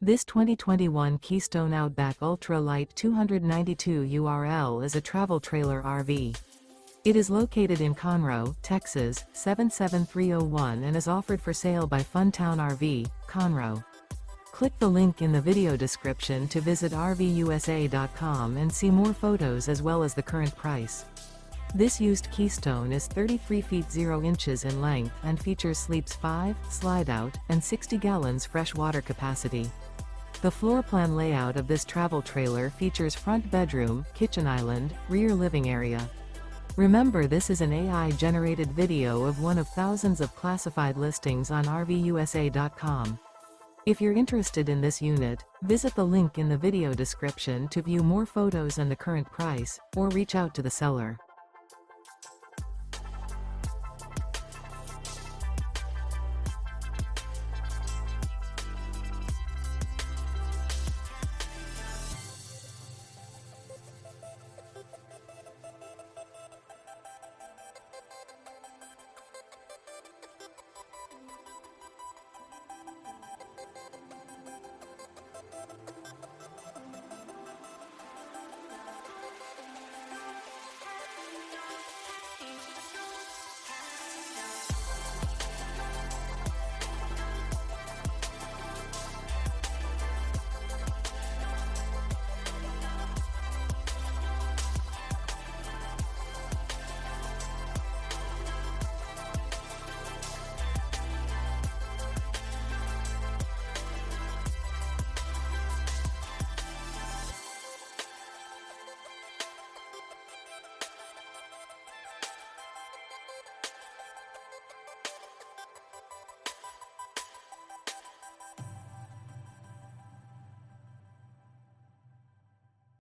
This 2021 Keystone Outback Ultra Lite 292 URL is a travel trailer RV. It is located in Conroe, Texas, 77301 and is offered for sale by Funtown RV, Conroe. Click the link in the video description to visit RVUSA.com and see more photos as well as the current price. This used Keystone is 33 feet 0 inches in length and features sleeps 5, slide-out, and 60 gallons fresh water capacity. The floor plan layout of this travel trailer features front bedroom, kitchen island, rear living area. Remember, this is an AI-generated video of one of thousands of classified listings on RVUSA.com. If you're interested in this unit, visit the link in the video description to view more photos and the current price, or reach out to the seller.